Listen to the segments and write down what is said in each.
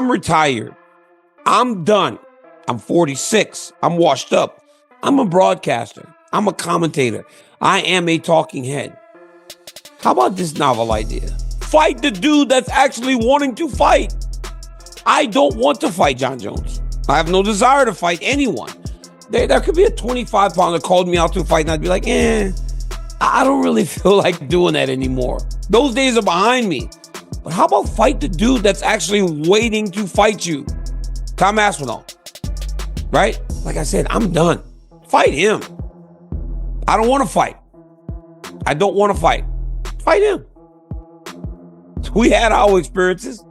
I'm retired. I'm done. I'm 46. I'm washed up. I'm a broadcaster. I'm a commentator. I am a talking head. How about this novel idea? Fight the dude that's actually wanting to fight. I don't want to fight Jon Jones. I have no desire to fight anyone. There could be a 25-pounder called me out to a fight, and I'd be like, I don't really feel like doing that anymore. Those days are behind me. But how about fight the dude that's actually waiting to fight you? Tom Aspinall, right? Like I said, I'm done. Fight him. I don't want to fight. I don't want to fight. Fight him. We had our experiences.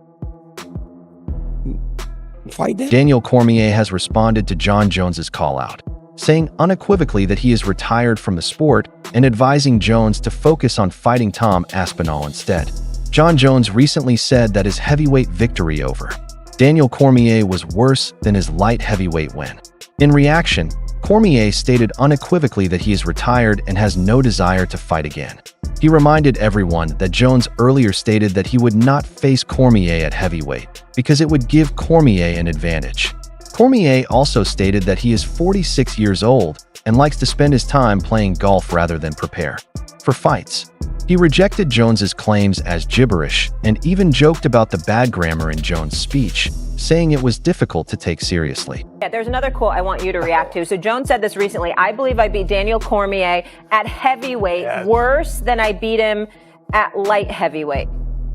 Fight them. Daniel Cormier has responded to Jon Jones's call-out, saying unequivocally that he is retired from the sport and advising Jones to focus on fighting Tom Aspinall instead. Jon Jones recently said that his heavyweight victory over Daniel Cormier was worse than his light heavyweight win. In reaction, Cormier stated unequivocally that he is retired and has no desire to fight again. He reminded everyone that Jones earlier stated that he would not face Cormier at heavyweight because it would give Cormier an advantage. Cormier also stated that he is 46 years old and likes to spend his time playing golf rather than prepare for fights. He rejected Jones's claims as gibberish and even joked about the bad grammar in Jones' speech, saying it was difficult to take seriously. Yeah, there's another quote I want you to react to. So Jones said this recently: I believe I beat Daniel Cormier at heavyweight worse than I beat him at light heavyweight.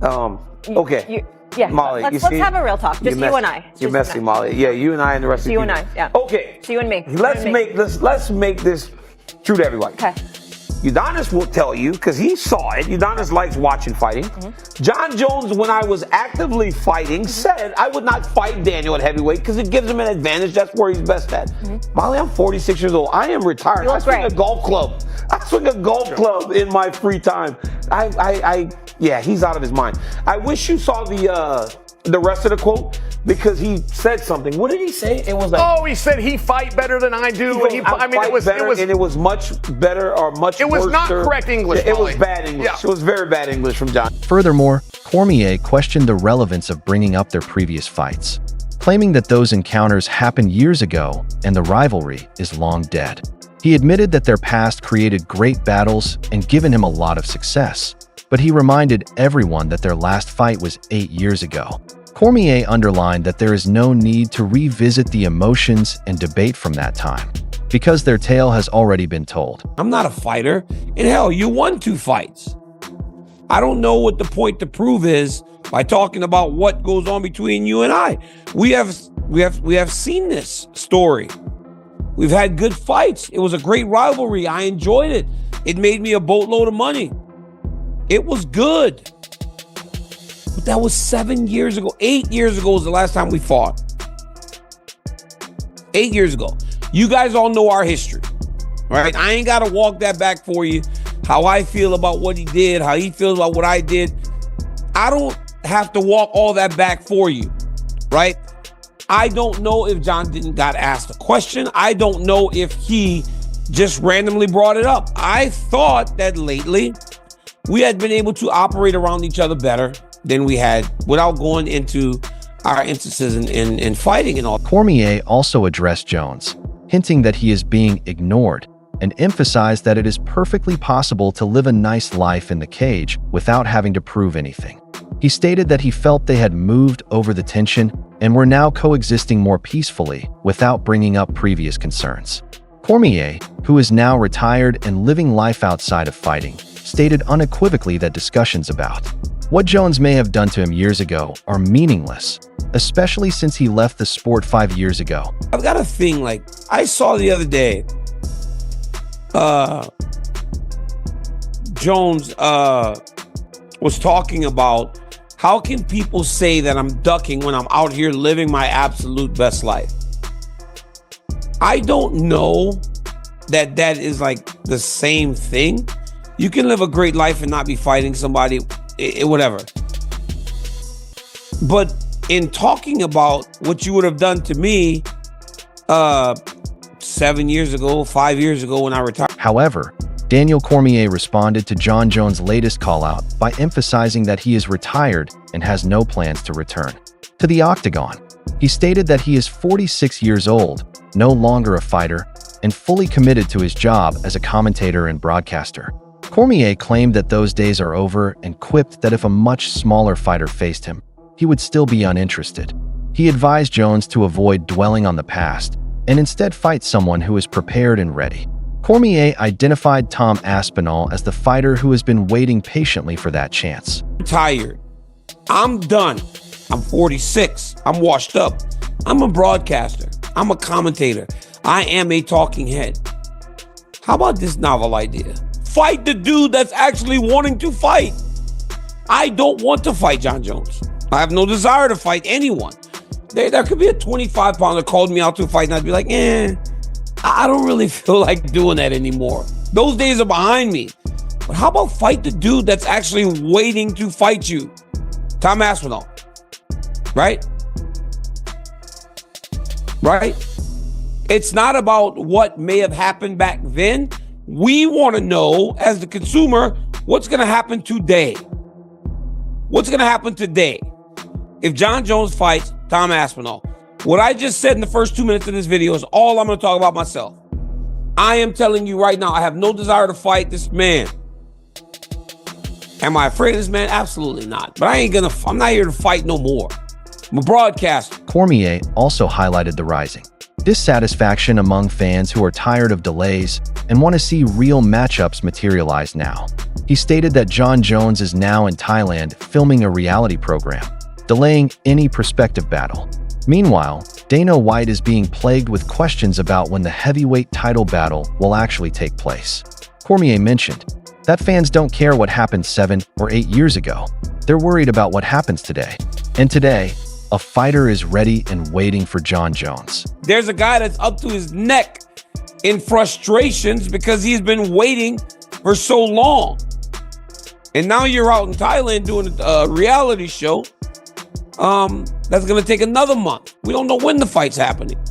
Okay. Yeah, Molly, let's have a real talk. Just you and I. You're messy, Molly. Yeah, you and I and the rest of you. You and I, yeah. Okay. So you and me. Let's make this true to everybody. Okay. Udonis will tell you, because he saw it. Udonis likes watching fighting. Jon Jones, when I was actively fighting, said I would not fight Daniel at heavyweight because it gives him an advantage. That's where he's best at. Molly, I'm 46 years old. I am retired. I swing a golf club. I swing a golf club in my free time. Yeah, he's out of his mind. I wish you saw the rest of the quote, because he said something. What did he say? It was like, he said he fight better than I do. It was much better or much. It was not correct English. It was bad English. Yeah. It was very bad English from Jon. Furthermore, Cormier questioned the relevance of bringing up their previous fights, claiming that those encounters happened years ago and the rivalry is long dead. He admitted that their past created great battles and given him a lot of success, but he reminded everyone that their last fight was 8 years ago. Cormier underlined that there is no need to revisit the emotions and debate from that time, because their tale has already been told. I'm not a fighter, and hell, you won 2 fights. I don't know what the point to prove is by talking about what goes on between you and I. We have seen this story. We've had good fights. It was a great rivalry. I enjoyed it. It made me a boatload of money. It was good. But that was 7 years ago. 8 years ago was the last time we fought. 8 years ago. You guys all know our history, right? I ain't got to walk that back for you. How I feel about what he did, how he feels about what I did. I don't have to walk all that back for you, right? I don't know if Jon didn't got asked a question. I don't know if he just randomly brought it up. I thought that lately we had been able to operate around each other better than we had without going into our instances in fighting and all. Cormier also addressed Jones, hinting that he is being ignored, and emphasized that it is perfectly possible to live a nice life in the cage without having to prove anything. He stated that he felt they had moved over the tension and were now coexisting more peacefully without bringing up previous concerns. Cormier, who is now retired and living life outside of fighting, stated unequivocally that discussions about what Jones may have done to him years ago are meaningless, especially since he left the sport 5 years ago. I've got a thing, like, I saw the other day, Jones was talking about how can people say that I'm ducking when I'm out here living my absolute best life? I don't know that that is like the same thing. You can live a great life and not be fighting somebody, whatever. But in talking about what you would have done to me 7 years ago, 5 years ago when I retired. However, Daniel Cormier responded to Jon Jones' latest call-out by emphasizing that he is retired and has no plans to return. to the octagon. He stated that he is 46 years old, no longer a fighter, and fully committed to his job as a commentator and broadcaster. Cormier claimed that those days are over and quipped that if a much smaller fighter faced him, he would still be uninterested. He advised Jones to avoid dwelling on the past and instead fight someone who is prepared and ready. Cormier identified Tom Aspinall as the fighter who has been waiting patiently for that chance. I'm tired. I'm done. I'm 46. I'm washed up. I'm a broadcaster. I'm a commentator. I am a talking head. How about this novel idea? Fight the dude that's actually wanting to fight. I don't want to fight Jon Jones. I have no desire to fight anyone. There could be a 25-pounder called me out to a fight and I'd be like, I don't really feel like doing that anymore. Those days are behind me. But how about fight the dude that's actually waiting to fight you? Tom Aspinall. Right? Right? It's not about what may have happened back then. We want to know, as the consumer, what's going to happen today. What's going to happen today? If Jon Jones fights Tom Aspinall, what I just said in the first 2 minutes of this video is all I'm going to talk about myself. I am telling you right now, I have no desire to fight this man. Am I afraid of this man? Absolutely not. But I'm not here to fight no more. I'm a broadcaster. Cormier also highlighted the rising dissatisfaction among fans who are tired of delays and want to see real matchups materialize now. He stated that Jon Jones is now in Thailand filming a reality program, delaying any prospective battle. Meanwhile, Dana White is being plagued with questions about when the heavyweight title battle will actually take place. Cormier mentioned that fans don't care what happened 7 or 8 years ago. They're worried about what happens today. And today, a fighter is ready and waiting for Jon Jones. There's a guy that's up to his neck in frustrations because he's been waiting for so long. And now you're out in Thailand doing a reality show. That's going to take another month. We don't know when the fight's happening.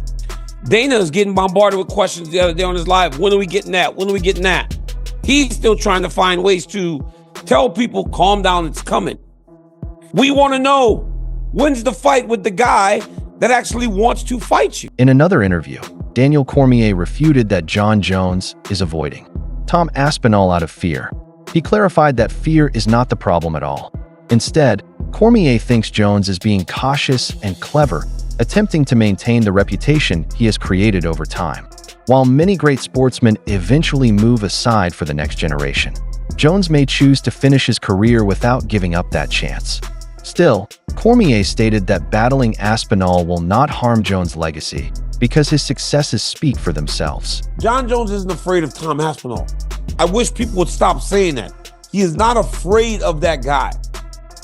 Dana is getting bombarded with questions the other day on his live. When are we getting that? When are we getting that? He's still trying to find ways to tell people, calm down, it's coming. We want to know, when's the fight with the guy that actually wants to fight you? In another interview, Daniel Cormier refuted that Jon Jones is avoiding Tom Aspinall out of fear. He clarified that fear is not the problem at all. Instead, Cormier thinks Jones is being cautious and clever, attempting to maintain the reputation he has created over time. While many great sportsmen eventually move aside for the next generation, Jones may choose to finish his career without giving up that chance. Still, Cormier stated that battling Aspinall will not harm Jones' legacy because his successes speak for themselves. Jon Jones isn't afraid of Tom Aspinall. I wish people would stop saying that. He is not afraid of that guy.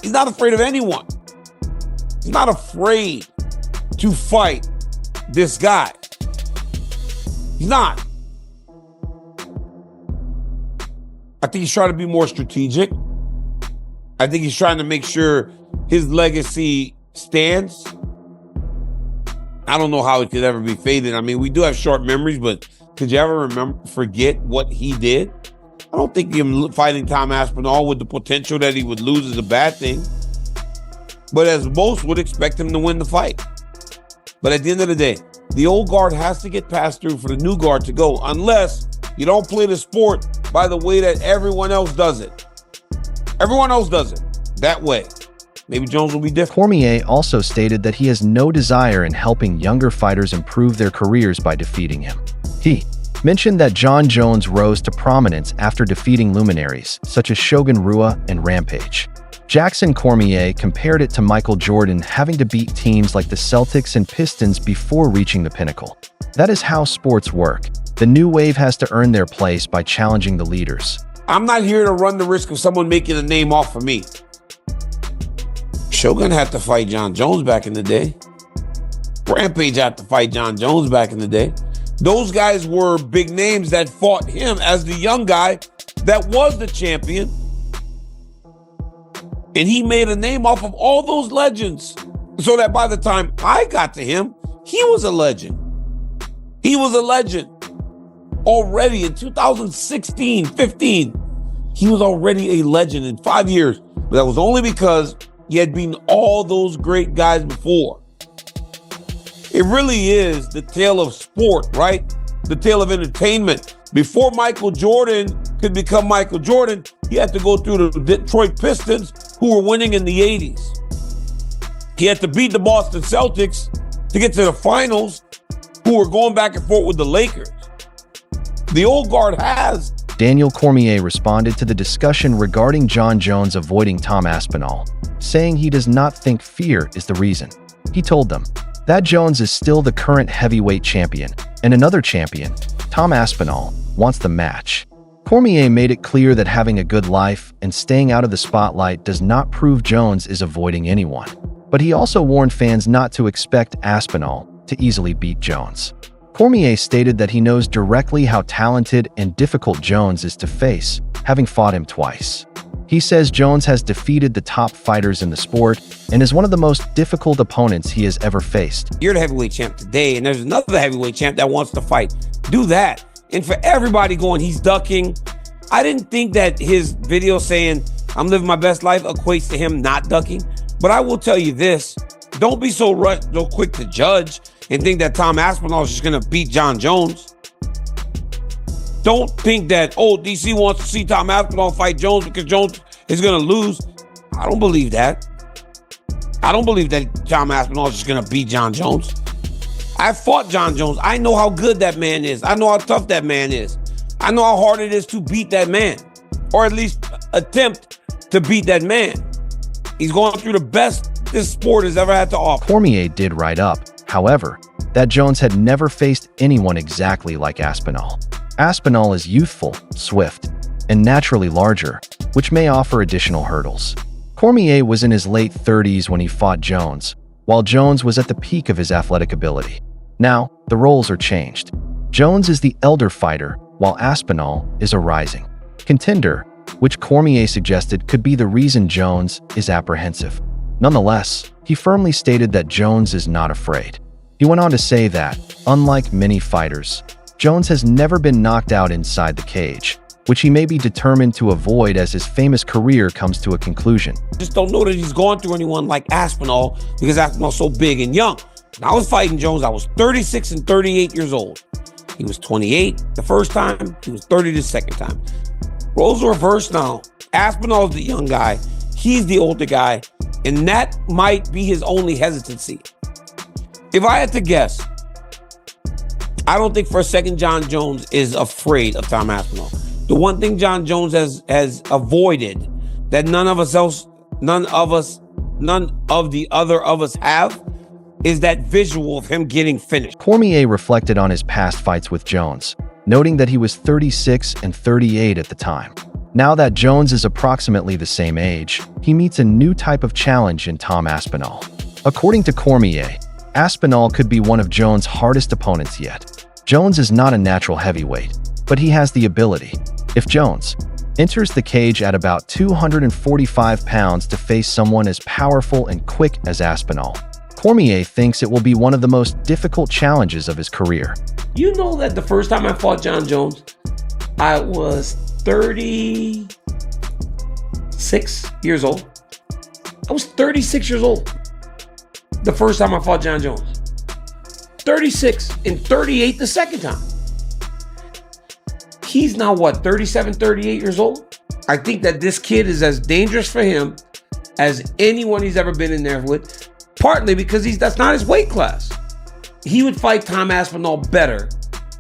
He's not afraid of anyone. He's not afraid to fight this guy. He's not. I think he's trying to be more strategic. I think he's trying to make sure his legacy stands. I don't know how it could ever be faded. I mean, we do have short memories, but could you ever forget what he did? I don't think him fighting Tom Aspinall with the potential that he would lose is a bad thing. But as most would expect him to win the fight. But at the end of the day, the old guard has to get passed through for the new guard to go, unless you don't play the sport by the way that everyone else does it. Everyone else does it that way. Maybe Jones will be different. Cormier also stated that he has no desire in helping younger fighters improve their careers by defeating him. He mentioned that Jon Jones rose to prominence after defeating luminaries such as Shogun Rua and Rampage. Jackson Cormier compared it to Michael Jordan having to beat teams like the Celtics and Pistons before reaching the pinnacle. That is how sports work. The new wave has to earn their place by challenging the leaders. I'm not here to run the risk of someone making a name off of me. Shogun had to fight Jon Jones back in the day. Rampage had to fight Jon Jones back in the day. Those guys were big names that fought him as the young guy that was the champion. And he made a name off of all those legends. So that by the time I got to him, he was a legend. He was a legend. Already in 2016, 15, he was already a legend in 5 years. But that was only because He had beaten all those great guys before. It really is the tale of sport, right? The tale of entertainment. Before Michael Jordan could become Michael Jordan, he had to go through the Detroit Pistons, who were winning in the 80s. He had to beat the Boston Celtics to get to the finals, who were going back and forth with the Lakers. The old guard has. Daniel Cormier responded to the discussion regarding Jon Jones avoiding Tom Aspinall, saying he does not think fear is the reason. He told them that Jones is still the current heavyweight champion, and another champion, Tom Aspinall, wants the match. Cormier made it clear that having a good life and staying out of the spotlight does not prove Jones is avoiding anyone. But he also warned fans not to expect Aspinall to easily beat Jones. Cormier stated that he knows directly how talented and difficult Jones is to face, having fought him twice. He says Jones has defeated the top fighters in the sport and is one of the most difficult opponents he has ever faced. You're the heavyweight champ today, and there's another heavyweight champ that wants to fight. Do that. And for everybody going, he's ducking. I didn't think that his video saying, I'm living my best life, equates to him not ducking. But I will tell you this, don't be so quick to judge and think that Tom Aspinall is just going to beat Jon Jones. Don't think that, oh, DC wants to see Tom Aspinall fight Jones because Jones is going to lose. I don't believe that. I don't believe that Tom Aspinall is just going to beat Jon Jones. I fought Jon Jones. I know how good that man is. I know how tough that man is. I know how hard it is to beat that man, or at least attempt to beat that man. He's going through the best this sport has ever had to offer. Cormier did write up, however, that Jones had never faced anyone exactly like Aspinall. Aspinall is youthful, swift, and naturally larger, which may offer additional hurdles. Cormier was in his late 30s when he fought Jones, while Jones was at the peak of his athletic ability. Now, the roles are changed. Jones is the elder fighter, while Aspinall is a rising contender, which Cormier suggested could be the reason Jones is apprehensive. Nonetheless, he firmly stated that Jones is not afraid. He went on to say that, unlike many fighters, Jones has never been knocked out inside the cage, which he may be determined to avoid as his famous career comes to a conclusion. Just don't know that he's gone through anyone like Aspinall because Aspinall's so big and young. When I was fighting Jones, I was 36 and 38 years old. He was 28 the first time, he was 30 the second time. Roles are reversed now. Aspinall's the young guy, he's the older guy, and that might be his only hesitancy. If I had to guess, I don't think for a second Jon Jones is afraid of Tom Aspinall. The one thing Jon Jones has avoided that none of the other of us have is that visual of him getting finished. Cormier reflected on his past fights with Jones, noting that he was 36 and 38 at the time. Now that Jones is approximately the same age, he meets a new type of challenge in Tom Aspinall. According to Cormier, Aspinall could be one of Jones' hardest opponents yet. Jones is not a natural heavyweight, but he has the ability. If Jones enters the cage at about 245 pounds to face someone as powerful and quick as Aspinall, Cormier thinks it will be one of the most difficult challenges of his career. You know that the first time I fought Jon Jones, I was 36 years old. I was 36 years old the first time I fought Jon Jones. 36 and 38 the second time. He's now what, 37, 38 years old? I think that this kid is as dangerous for him as anyone he's ever been in there with, partly because that's not his weight class. He would fight Tom Aspinall better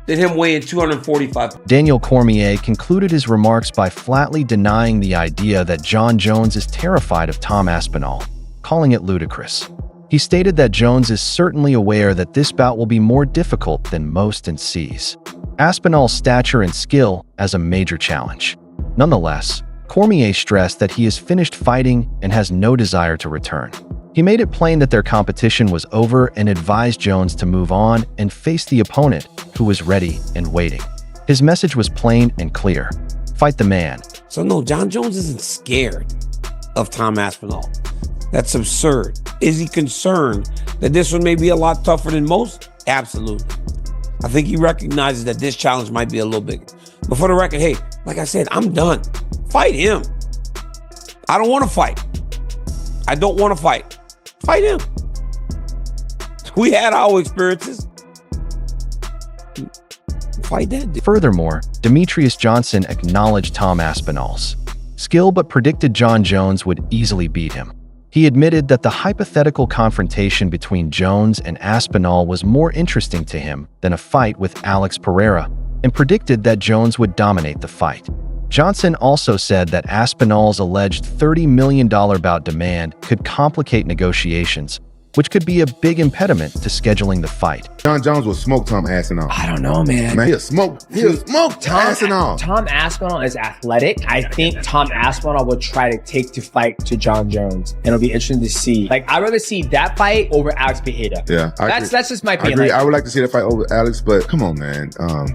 than him weighing 245. Daniel Cormier concluded his remarks by flatly denying the idea that Jon Jones is terrified of Tom Aspinall, calling it ludicrous. He stated that Jones is certainly aware that this bout will be more difficult than most and sees Aspinall's stature and skill as a major challenge. Nonetheless, Cormier stressed that he is finished fighting and has no desire to return. He made it plain that their competition was over and advised Jones to move on and face the opponent who was ready and waiting. His message was plain and clear: fight the man. So no, Jon Jones isn't scared of Tom Aspinall. That's absurd. Is he concerned that this one may be a lot tougher than most? Absolutely. I think he recognizes that this challenge might be a little bigger. But for the record, hey, like I said, I'm done. Fight him. I don't want to fight. I don't want to fight. Fight him. We had our experiences. Fight that dude. Furthermore, Demetrius Johnson acknowledged Tom Aspinall's skill but predicted Jon Jones would easily beat him. He admitted that the hypothetical confrontation between Jones and Aspinall was more interesting to him than a fight with Alex Pereira, and predicted that Jones would dominate the fight. Johnson also said that Aspinall's alleged $30 million bout demand could complicate negotiations, which could be a big impediment to scheduling the fight. Jon Jones will smoke Tom Aspinall. I don't know, man. Man, he'll smoke Tom Aspinall. Tom Aspinall is athletic. I think Tom Aspinall will try to take the fight to Jon Jones. And it'll be interesting to see. Like, I'd rather see that fight over Alex Pereira. Yeah. That's just my opinion. I agree. Like, I would like to see that fight over Alex, but come on, man.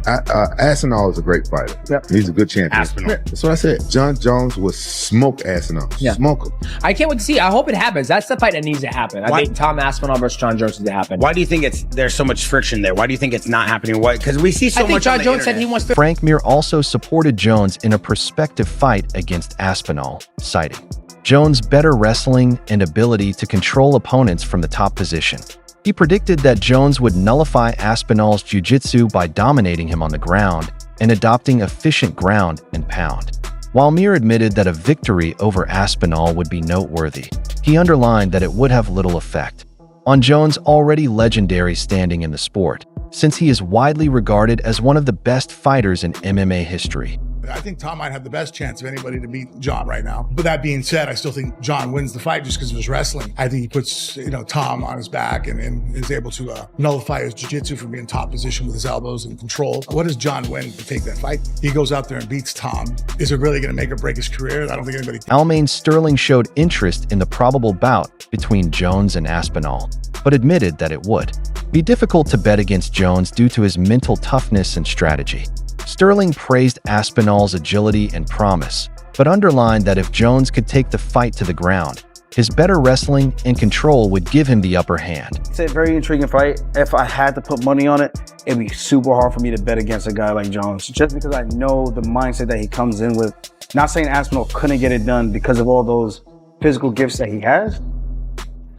Aspinall is a great fighter. Yep. He's a good champion. Aspinall. That's what I said. Jon Jones will smoke Aspinall. Yeah. Smoke him. I can't wait to see. I hope it happens. That's the fight that needs to happen. I think Tom Aspinall versus Jon Jones needs to happen. Why do you think there's so much friction there? Why do you think it's not happening? Why? Because we see so much. I think Jon on the Jones said internet. he wants to. Frank Mir also supported Jones in a prospective fight against Aspinall, citing Jones' better wrestling and ability to control opponents from the top position. He predicted that Jones would nullify Aspinall's jiu-jitsu by dominating him on the ground and adopting efficient ground and pound. While Mir admitted that a victory over Aspinall would be noteworthy, he underlined that it would have little effect on Jones' already legendary standing in the sport, since he is widely regarded as one of the best fighters in MMA history. I think Tom might have the best chance of anybody to beat Jon right now. But that being said, I still think Jon wins the fight just because of his wrestling. I think he puts, Tom on his back and is able to nullify his jiu-jitsu from being top position with his elbows and control. What does Jon win to take that fight? He goes out there and beats Tom. Is it really going to make or break his career? I don't think anybody. Aljamain Sterling showed interest in the probable bout between Jones and Aspinall, but admitted that it would be difficult to bet against Jones due to his mental toughness and strategy. Sterling praised Aspinall's agility and promise, but underlined that if Jones could take the fight to the ground, his better wrestling and control would give him the upper hand. It's a very intriguing fight. If I had to put money on it, it'd be super hard for me to bet against a guy like Jones, just because I know the mindset that he comes in with. Not saying Aspinall couldn't get it done because of all those physical gifts that he has.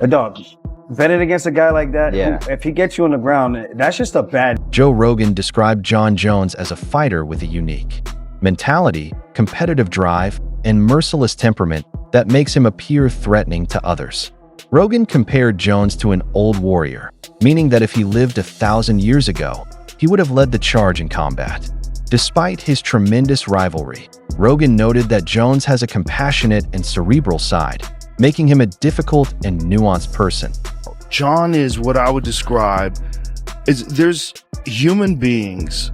A dog. Betting against a guy like that, who, if he gets you on the ground, that's just a bad. Joe Rogan described Jon Jones as a fighter with a unique mentality, competitive drive, and merciless temperament that makes him appear threatening to others. Rogan compared Jones to an old warrior, meaning that if he lived 1,000 years ago, he would have led the charge in combat. Despite his tremendous rivalry, Rogan noted that Jones has a compassionate and cerebral side, making him a difficult and nuanced person. Jon is what I would describe is there's human beings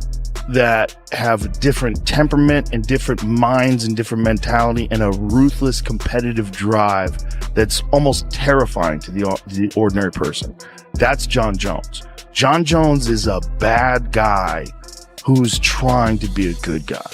that have different temperament and different minds and different mentality and a ruthless competitive drive that's almost terrifying to the ordinary person. That's Jon Jones. Jon Jones is a bad guy who's trying to be a good guy.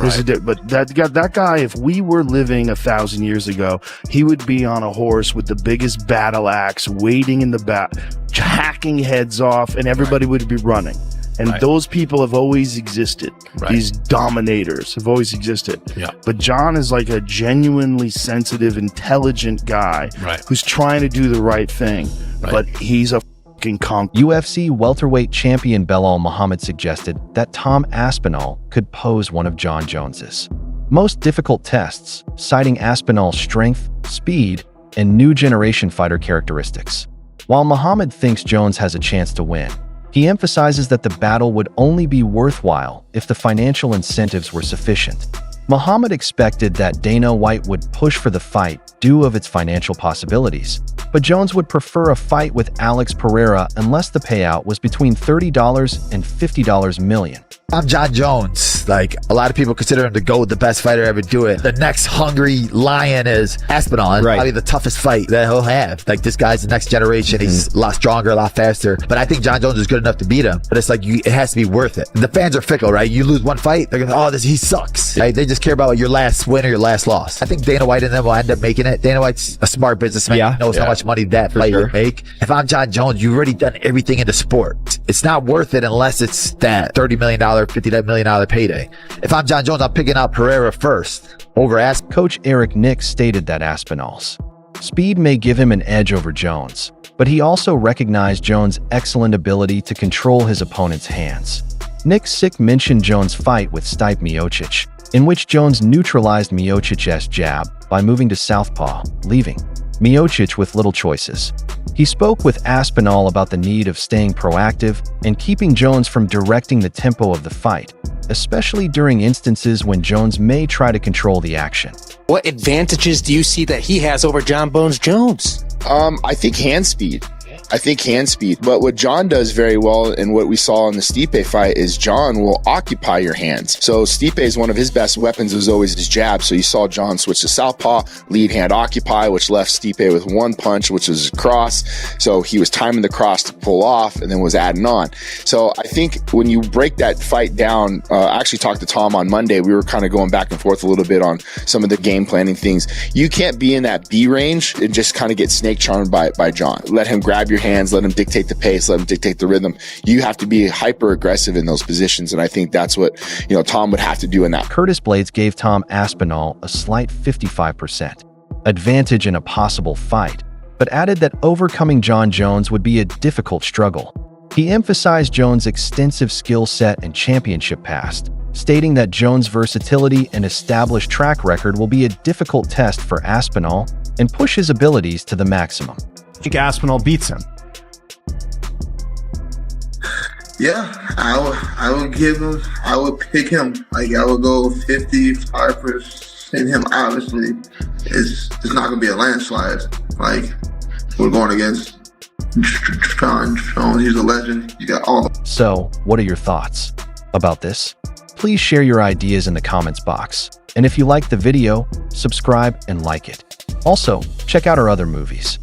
Right. But that guy, if we were living 1,000 years ago, he would be on a horse with the biggest battle axe, waiting in the back, hacking heads off, and everybody would be running. And those people have always existed. These dominators have always existed. But Jon is like a genuinely sensitive, intelligent guy who's trying to do the right thing. But he's a UFC welterweight champion Belal Muhammad suggested that Tom Aspinall could pose one of Jon Jones's most difficult tests, citing Aspinall's strength, speed, and new generation fighter characteristics. While Muhammad thinks Jones has a chance to win, he emphasizes that the battle would only be worthwhile if the financial incentives were sufficient. Muhammad expected that Dana White would push for the fight due of its financial possibilities, but Jones would prefer a fight with Alex Pereira unless the payout was between $30 and $50 million. I'm Jon Jones. Like, a lot of people consider him the GOAT, the best fighter ever do it. The next hungry lion is Aspinall. It's probably the toughest fight that he'll have. Like, this guy's the next generation. He's a lot stronger, a lot faster. But I think Jon Jones is good enough to beat him. But it's like, it has to be worth it. The fans are fickle, right? You lose one fight, they're gonna, he sucks. Right? They just care about your last win or your last loss. I think Dana White and them will end up making it. Dana White's a smart businessman. He knows how much money that fight would make. If I'm Jon Jones, you've already done everything in the sport. It's not worth it unless it's that $30 million, $50 million payday. If I'm Jon Jones, I'm picking out Pereira first over Aspinall. Coach Eric Nick stated that Aspinall's Speed may give him an edge over Jones, but he also recognized Jones' excellent ability to control his opponent's hands. Nick Sick mentioned Jones' fight with Stipe Miocic, in which Jones neutralized Miocic's jab by moving to southpaw, leaving Miocic with little choices. He spoke with Aspinall about the need of staying proactive and keeping Jones from directing the tempo of the fight, especially during instances when Jones may try to control the action. What advantages do you see that he has over John Bones Jones? I think hand speed. But what John does very well, and what we saw in the Stipe fight, is John will occupy your hands. So Stipe's one of his best weapons was always his jab. So you saw John switch to southpaw, lead hand occupy, which left Stipe with one punch, which was a cross. So he was timing the cross to pull off and then was adding on. So I think when you break that fight down, I actually talked to Tom on Monday. We were kind of going back and forth a little bit on some of the game planning things. You can't be in that B range and just kind of get snake charmed by John. Let him grab your hands, let him dictate the pace, let him dictate the rhythm. You have to be hyper aggressive in those positions, and I think that's what Tom would have to do in that. Curtis Blades gave Tom Aspinall a slight 55% advantage in a possible fight, but added that overcoming John Jones would be a difficult struggle. He emphasized Jones' extensive skill set and championship past, stating that Jones' versatility and established track record will be a difficult test for Aspinall and push his abilities to the maximum. I think Aspinall beats him. Yeah, I would pick him. Like, I would go 55% him. Obviously, it's not gonna be a landslide. Like, we're going against John Jones. He's a legend. You got all. So, what are your thoughts about this? Please share your ideas in the comments box. And if you liked the video, subscribe and like it. Also, check out our other movies.